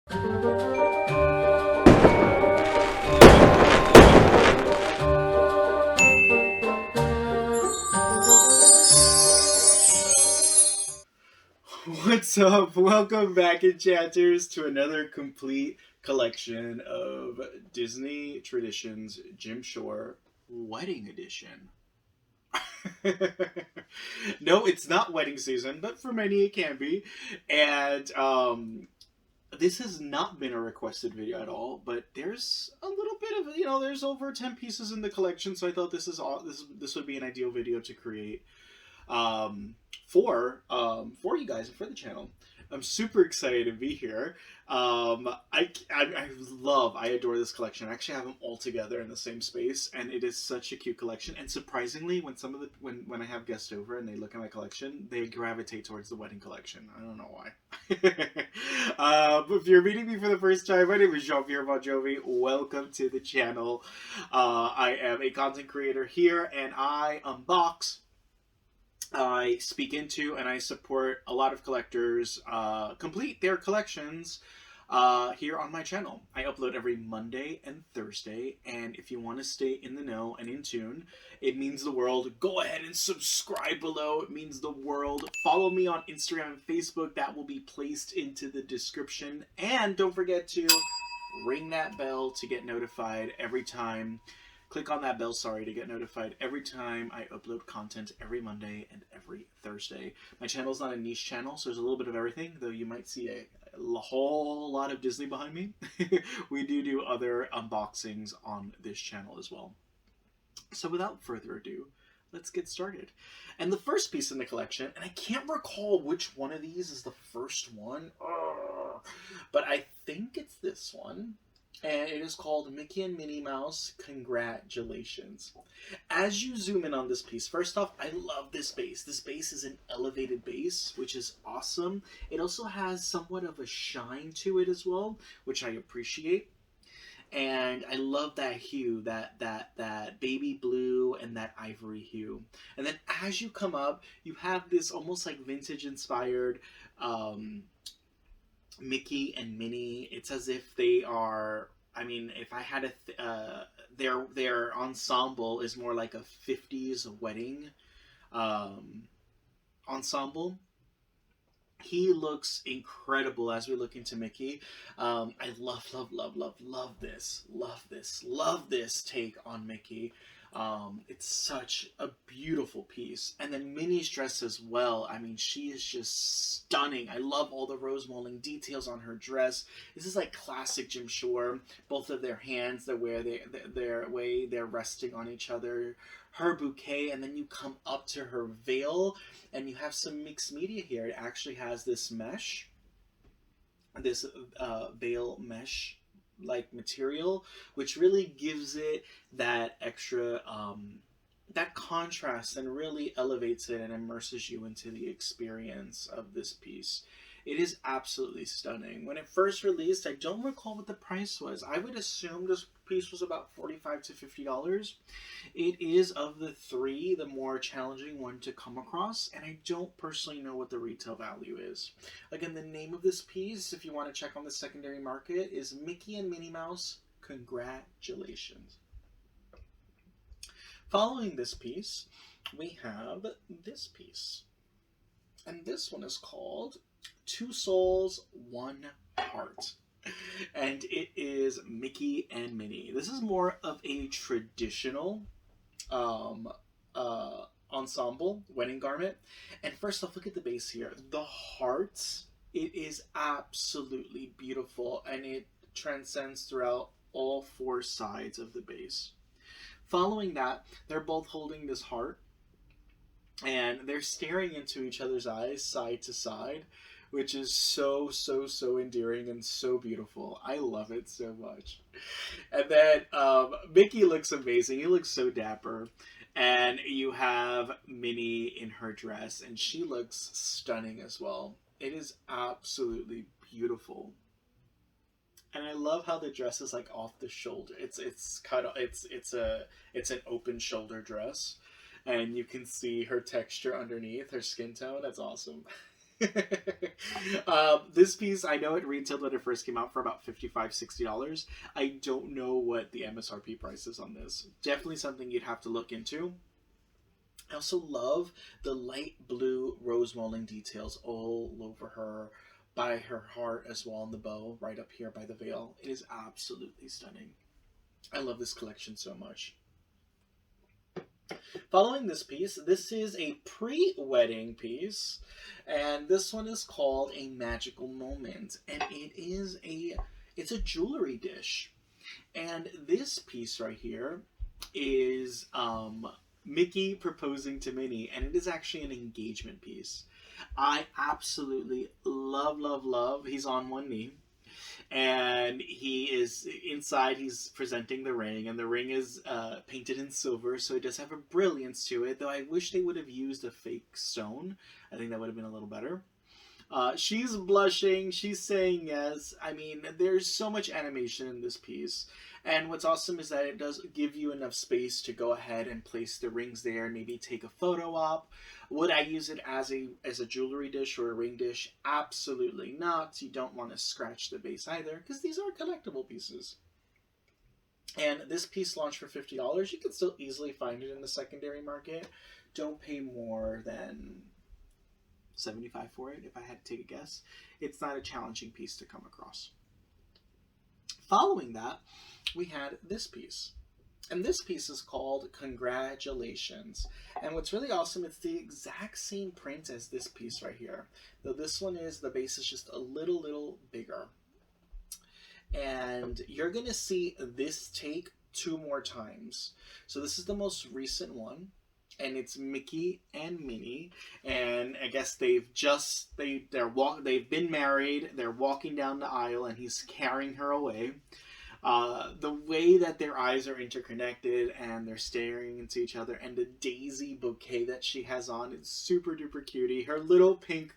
What's up? Welcome back, enchanters, to another complete collection of Disney Traditions Jim Shore Wedding Edition. No, it's not wedding season, but for many it can be. And this has not been a requested video at all, but there's a little bit of, there's over 10 pieces in the collection, so I thought this would be an ideal video to create for you guys and for the channel. I'm super excited to be here. I adore this collection. I actually have them all together in the same space, and it is such a cute collection. And surprisingly, when I have guests over and they look at my collection, they gravitate towards the wedding collection. I don't know why. If you're meeting me for the first time, my name is Jean-Pierre Bon Jovi. Welcome to the channel. I am a content creator here, and I unbox, I speak into, and I support a lot of collectors complete their collections here on my channel. I upload every Monday and Thursday, and if you want to stay in the know and in tune, it means the world. Go ahead and subscribe below. It means the world. Follow me on Instagram and Facebook. That will be placed into the description. And don't forget to ring that bell to get notified every time. Click on that bell, to get notified every time I upload content every Monday and every Thursday. My channel is not a niche channel, so there's a little bit of everything, though you might see a whole lot of Disney behind me. We do other unboxings on this channel as well. So without further ado, let's get started. And the first piece in the collection, and I can't recall which one of these is the first one, but I think it's this one. And it is called Mickey and Minnie Mouse Congratulations. As you zoom in on this piece, first off, I love this base. This base is an elevated base, which is awesome. It also has somewhat of a shine to it as well, which I appreciate. And I love that hue, that baby blue and that ivory hue. And then as you come up, you have this almost like vintage inspired Mickey and Minnie. It's as if they are, if I had their ensemble is more like a 50s wedding ensemble. He looks incredible as we look into Mickey. I love this take on Mickey. It's such a beautiful piece. And then Minnie's dress as well. She is just stunning. I love all the rose molding details on her dress. This is like classic Jim Shore. Both of their hands, the way they're resting on each other. Her bouquet, and then you come up to her veil, and you have some mixed media here. It actually has this mesh, this veil mesh like material, which really gives it that extra that contrast and really elevates it and immerses you into the experience of this piece. It is absolutely stunning. When it first released, I don't recall what the price was. I would assume this piece was about $45 to $50. It is, of the three, the more challenging one to come across, and I don't personally know what the retail value is. Again, the name of this piece, if you want to check on the secondary market, is Mickey and Minnie Mouse Congratulations. Following this piece, we have this piece. And this one is called Two Souls, One Heart. And it is Mickey and Minnie. This is more of a traditional ensemble wedding garment. And first off, look at the base here. The heart, it is absolutely beautiful, and it transcends throughout all four sides of the base. Following that, they're both holding this heart, and they're staring into each other's eyes side to side, which is so endearing and so beautiful. I love it so much. And then Mickey looks amazing. He looks so dapper. And you have Minnie in her dress, and she looks stunning as well. It is absolutely beautiful. And I love how the dress is like off the shoulder. It's an open shoulder dress, and you can see her texture underneath, her skin tone. That's awesome. This piece, I know it retailed when it first came out for about $55-$60. I don't know what the MSRP price is on this. Definitely something you'd have to look into. I also love the light blue rose mulling details all over her, by her heart as well, on the bow, right up here by the veil. It is absolutely stunning. I love this collection so much. Following this piece, this is a pre-wedding piece, and this one is called A Magical Moment, and it's a jewelry dish. And this piece right here is Mickey proposing to Minnie, and it is actually an engagement piece. I absolutely love, love, love. He's on one knee, and he is inside. He's presenting the ring, and the ring is painted in silver, so it does have a brilliance to it. Though I wish they would have used a fake stone. I think that would have been a little better. She's blushing. She's saying yes. I mean, there's so much animation in this piece. And what's awesome is that it does give you enough space to go ahead and place the rings there, maybe take a photo op. Would I use it as a jewelry dish or a ring dish? Absolutely not. You don't want to scratch the base either, because these are collectible pieces. And this piece launched for $50. You can still easily find it in the secondary market. Don't pay more than $75 for it, if I had to take a guess. It's not a challenging piece to come across. Following that, we had this piece. And this piece is called Congratulations. And what's really awesome, it's the exact same print as this piece right here. Though this one is, the base is just a little bigger. And you're going to see this take 2 more times. So this is the most recent one. And it's Mickey and Minnie, and I guess they've been married. They're walking down the aisle, and he's carrying her away. The way that their eyes are interconnected, and they're staring into each other, and the daisy bouquet that she has on, it's super duper cutie. Her little pink.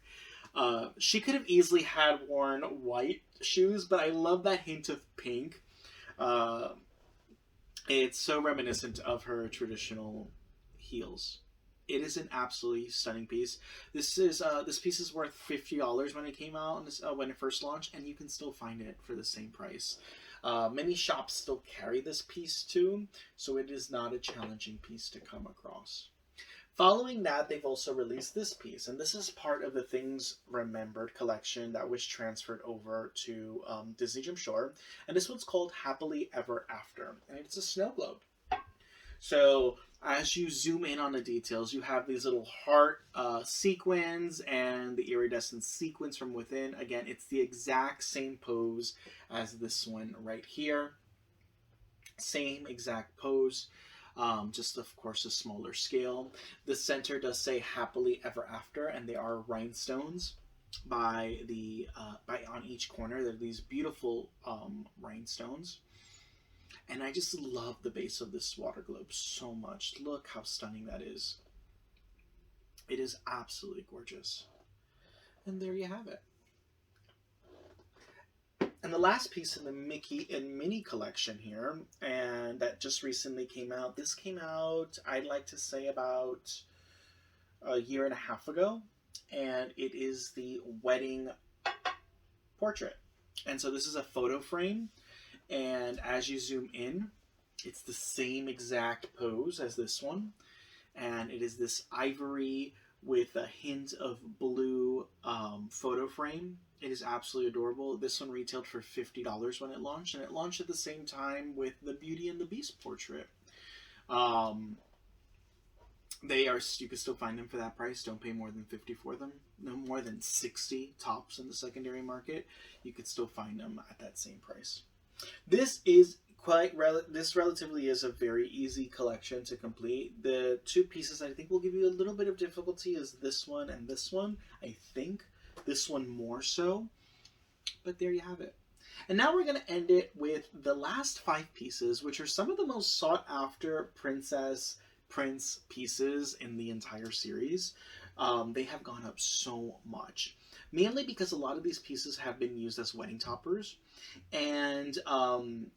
She could have easily had worn white shoes, but I love that hint of pink. It's so reminiscent of her traditional heels. It is an absolutely stunning piece. This piece is worth $50 when it came out, when it first launched, and you can still find it for the same price. Many shops still carry this piece too, so it is not a challenging piece to come across. Following that, they've also released this piece, and this is part of the Things Remembered collection that was transferred over to Disney Jim Shore, and this one's called Happily Ever After, and it's a snow globe. So as you zoom in on the details, you have these little heart sequins and the iridescent sequins from within. Again, it's the exact same pose as this one right here. Same exact pose, just of course a smaller scale. The center does say Happily Ever After, and they are rhinestones by on each corner. They're these beautiful rhinestones. And I just love the base of this water globe so much. Look how stunning that is. It is absolutely gorgeous. And there you have it. And the last piece in the Mickey and Minnie collection here, and that just recently came out. This came out, I'd like to say, about a year and a half ago. And it is the wedding portrait. And so this is a photo frame. And as you zoom in, it's the same exact pose as this one. And it is this ivory with a hint of blue photo frame. It is absolutely adorable. This one retailed for $50 when it launched. And it launched at the same time with the Beauty and the Beast portrait. You can still find them for that price. Don't pay more than $50 for them. No more than $60 tops in the secondary market. You could still find them at that same price. This relatively is a very easy collection to complete. The 2 pieces I think will give you a little bit of difficulty is this one and this one. I think this one more so, but there you have it. And now we're going to end it with the last 5 pieces, which are some of the most sought after Prince pieces in the entire series. They have gone up so much, mainly because a lot of these pieces have been used as wedding toppers. And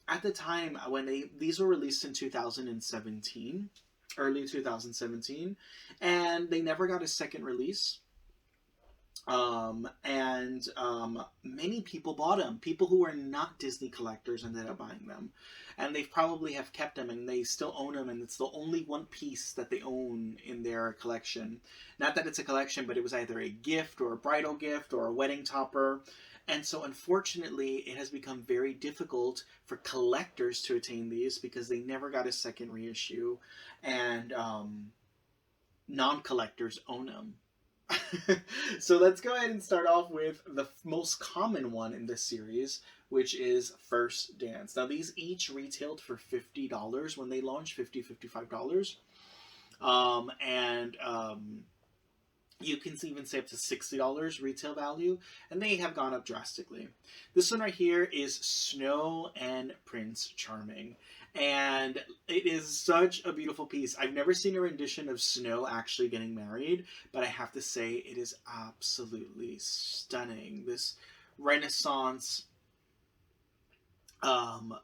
at the time when these were released in 2017, early 2017, and they never got a second release. Many people bought them. People who are not Disney collectors ended up buying them, and they probably have kept them and they still own them. And it's the only one piece that they own in their collection. Not that it's a collection, but it was either a gift or a bridal gift or a wedding topper. And so, unfortunately, it has become very difficult for collectors to attain these because they never got a second reissue, and non collectors own them. So let's go ahead and start off with the most common one in this series, which is First Dance. Now, these each retailed for $50 when they launched, $55. And You can even say up to $60 retail value, and they have gone up drastically. This one right here is Snow and Prince Charming, and it is such a beautiful piece. I've never seen a rendition of Snow actually getting married, but I have to say it is absolutely stunning. This Renaissance um,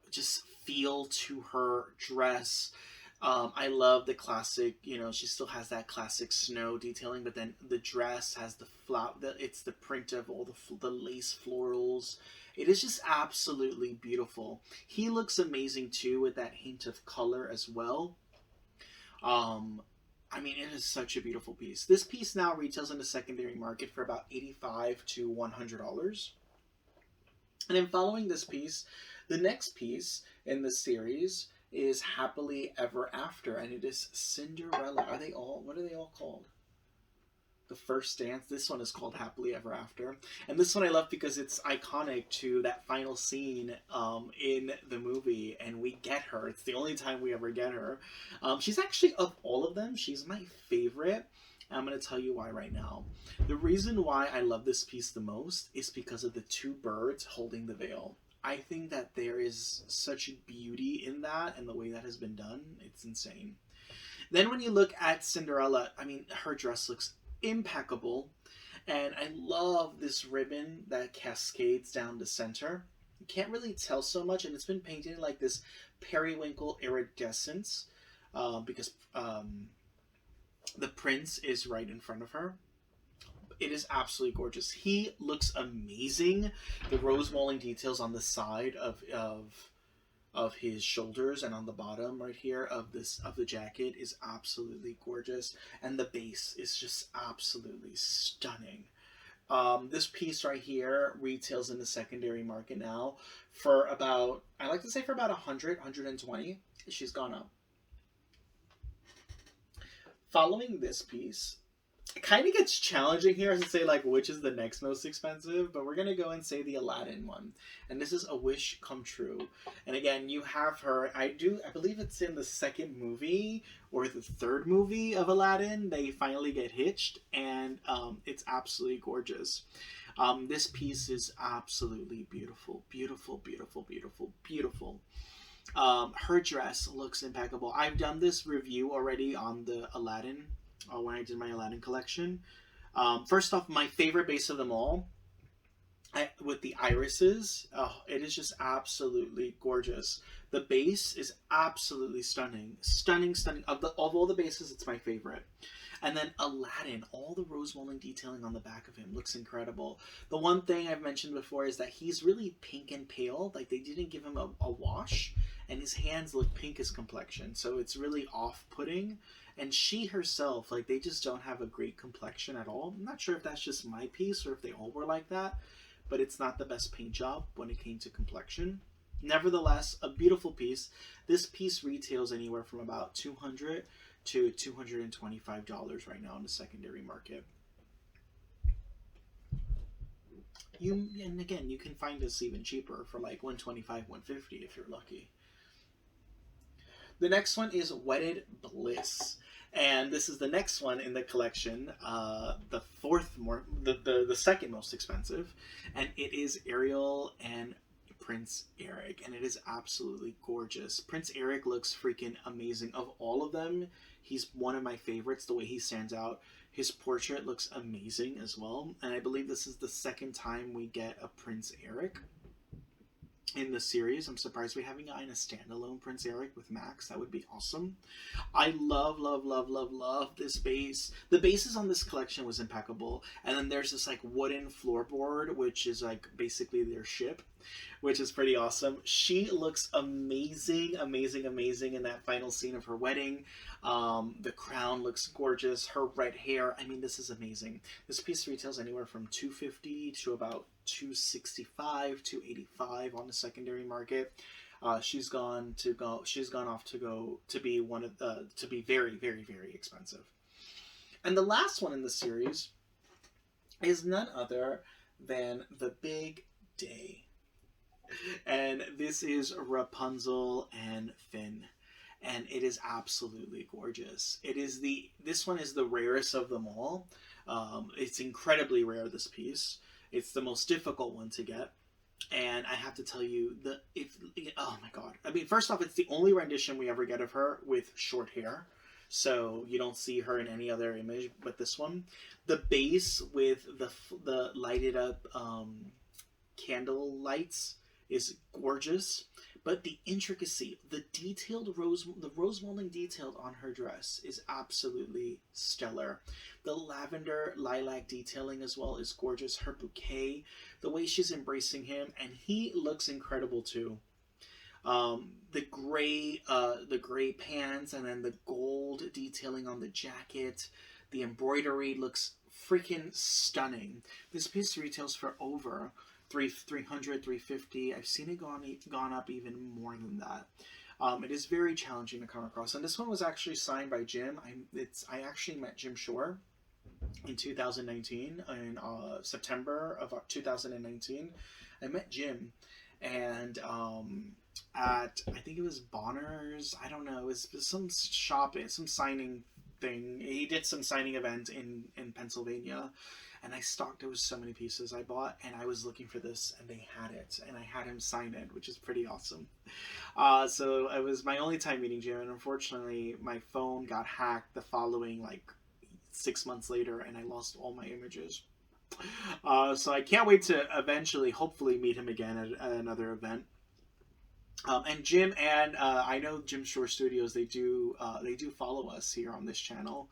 just feel to her dress. I love the classic, she still has that classic snow detailing, but then the dress has the flower, it's the print of all the lace florals. It is just absolutely beautiful. He looks amazing too with that hint of color as well. Um, I mean, it is such a beautiful piece. This piece now retails in the secondary market for about $85 to $100. And then following this piece, the next piece in the series is Happily Ever After, and it is Cinderella. What are they all called? The First Dance. This one is called Happily Ever After. And this one I love because it's iconic to that final scene in the movie, and we get her. It's the only time we ever get her. She's actually, of all of them, she's my favorite. I'm going to tell you why right now. The reason why I love this piece the most is because of the two birds holding the veil. I think that there is such beauty in that and the way that has been done. It's insane. Then when you look at Cinderella, I mean, her dress looks impeccable. And I love this ribbon that cascades down the center. You can't really tell so much, and it's been painted like this periwinkle iridescence because the prince is right in front of her. It is absolutely gorgeous. He looks amazing. The rose mauling details on the side of his shoulders and on the bottom right here of the jacket is absolutely gorgeous, and the base is just absolutely stunning. This piece right here retails in the secondary market now for about, I like to say for about 120. She's gone up. Following this piece, it kind of gets challenging here to say like which is the next most expensive, but we're gonna go and say the Aladdin one, and this is A Wish Come True. And again, you have her. I believe it's in the second movie or the third movie of Aladdin. They finally get hitched, and it's absolutely gorgeous. This piece is absolutely beautiful, beautiful, beautiful, beautiful, beautiful. Her dress looks impeccable. I've done this review already on the Aladdin when I did my Aladdin collection. First off, my favorite base of them all, with the irises, it is just absolutely gorgeous. The base is absolutely stunning, stunning, stunning. Of all the bases, it's my favorite. And then Aladdin, all the rose mauling detailing on the back of him looks incredible. The one thing I've mentioned before is that he's really pink and pale. Like they didn't give him a wash, and his hands look pink as complexion, so it's really off-putting. And she herself, like they just don't have a great complexion at all. I'm not sure if that's just my piece or if they all were like that, but it's not the best paint job when it came to complexion. Nevertheless, a beautiful piece. This piece retails anywhere from about $200 to $225 right now in the secondary market. And again, you can find this even cheaper for like $125, $150 if you're lucky. The next one is Wedded Bliss, and this is the next one in the collection, the second most expensive, and it is Ariel and Prince Eric, and it is absolutely gorgeous. Prince Eric looks freaking amazing. Of all of them, he's one of my favorites. The way he stands out, his portrait looks amazing as well, and I believe this is the second time we get a Prince Eric. in the series. I'm surprised we haven't gotten a standalone Prince Eric with Max. That would be awesome. I love, love, love, love, love this base. The bases on this collection was impeccable. And then there's this like wooden floorboard, which is like basically their ship, which is pretty awesome. She looks amazing, amazing, amazing in that final scene of her wedding. The crown looks gorgeous. Her red hair. I mean, this is amazing. This piece retails anywhere from $250 to about $265, $285 on the secondary market. She's gone off to be one of to be very, very, very expensive. And the last one in the series is none other than the Big Day. And this is Rapunzel and Finn. And it is absolutely gorgeous. This one is the rarest of them all. It's incredibly rare, this piece. It's the most difficult one to get. And I have to tell you, oh my god. I mean, first off, it's the only rendition we ever get of her with short hair. So you don't see her in any other image but this one. The base with the lighted up candle lights is gorgeous. But the intricacy, the rose molding detail on her dress is absolutely stellar. The lavender lilac detailing as well is gorgeous. Her bouquet, the way she's embracing him, and he looks incredible too. The gray pants, and then the gold detailing on the jacket. The embroidery looks freaking stunning. This piece retails for over $300, $350. I've seen it gone up even more than that. It is very challenging to come across, and this one was actually signed by Jim. I actually met Jim Shore in 2019, in September of 2019. I met Jim, and at, I think it was Bonner's, I don't know, it was some shop, some signing thing. He did some signing event in Pennsylvania. And I stocked. There was so many pieces I bought, and I was looking for this, and they had it, and I had him sign it, which is pretty awesome. So it was my only time meeting Jim, and unfortunately, my phone got hacked the following 6 months later, and I lost all my images. So I can't wait to eventually, hopefully, meet him again at another event. And Jim and I know Jim Shore Studios. They do follow us here on this channel.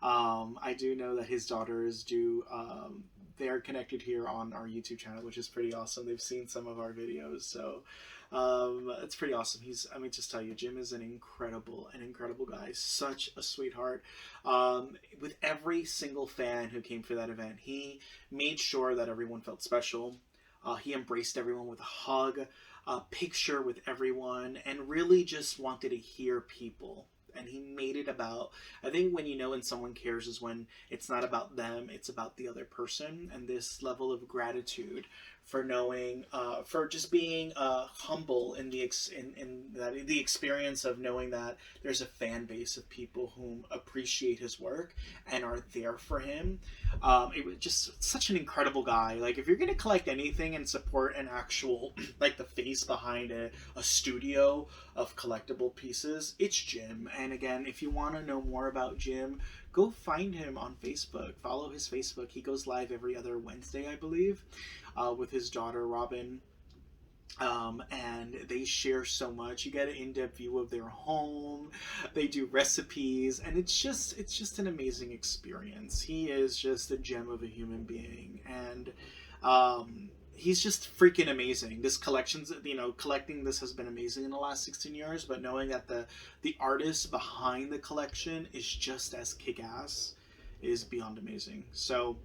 I do know that his daughters do, they are connected here on our YouTube channel, which is pretty awesome. They've seen some of our videos, so it's pretty awesome. I mean, just tell you, Jim is an incredible guy, such a sweetheart. With every single fan who came for that event, he made sure that everyone felt special. He embraced everyone with a hug, a picture with everyone, and really just wanted to hear people. And he made it about, I think when you know when someone cares is when it's not about them, it's about the other person. And this level of gratitude for knowing, for just being humble in the experience of knowing that there's a fan base of people who appreciate his work and are there for him. It was just such an incredible guy. Like, if you're going to collect anything and support an actual, like, the face behind a studio of collectible pieces, it's Jim. And again, if you want to know more about Jim, go find him on Facebook. Follow his Facebook. He goes live every other Wednesday, I believe, with his daughter Robin. And they share so much. You get an in-depth view of their home. They do recipes, and it's just an amazing experience. He is just a gem of a human being, and he's just freaking amazing. This collection's, collecting this has been amazing in the last 16 years, but knowing that the artist behind the collection is just as kick-ass is beyond amazing. So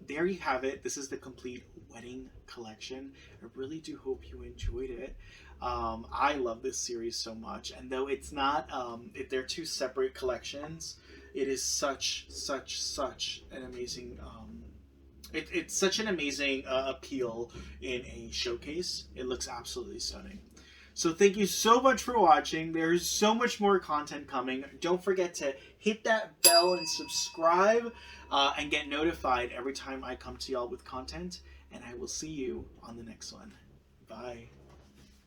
there you have it. This is the complete wedding collection. I really do hope you enjoyed it. I love this series so much, and though it's not, they're two separate collections, it is such an amazing, it's such an amazing appeal in a showcase. It looks absolutely stunning. So thank you so much for watching. There's so much more content coming. Don't forget to hit that bell and subscribe and get notified every time I come to y'all with content. And I will see you on the next one. Bye.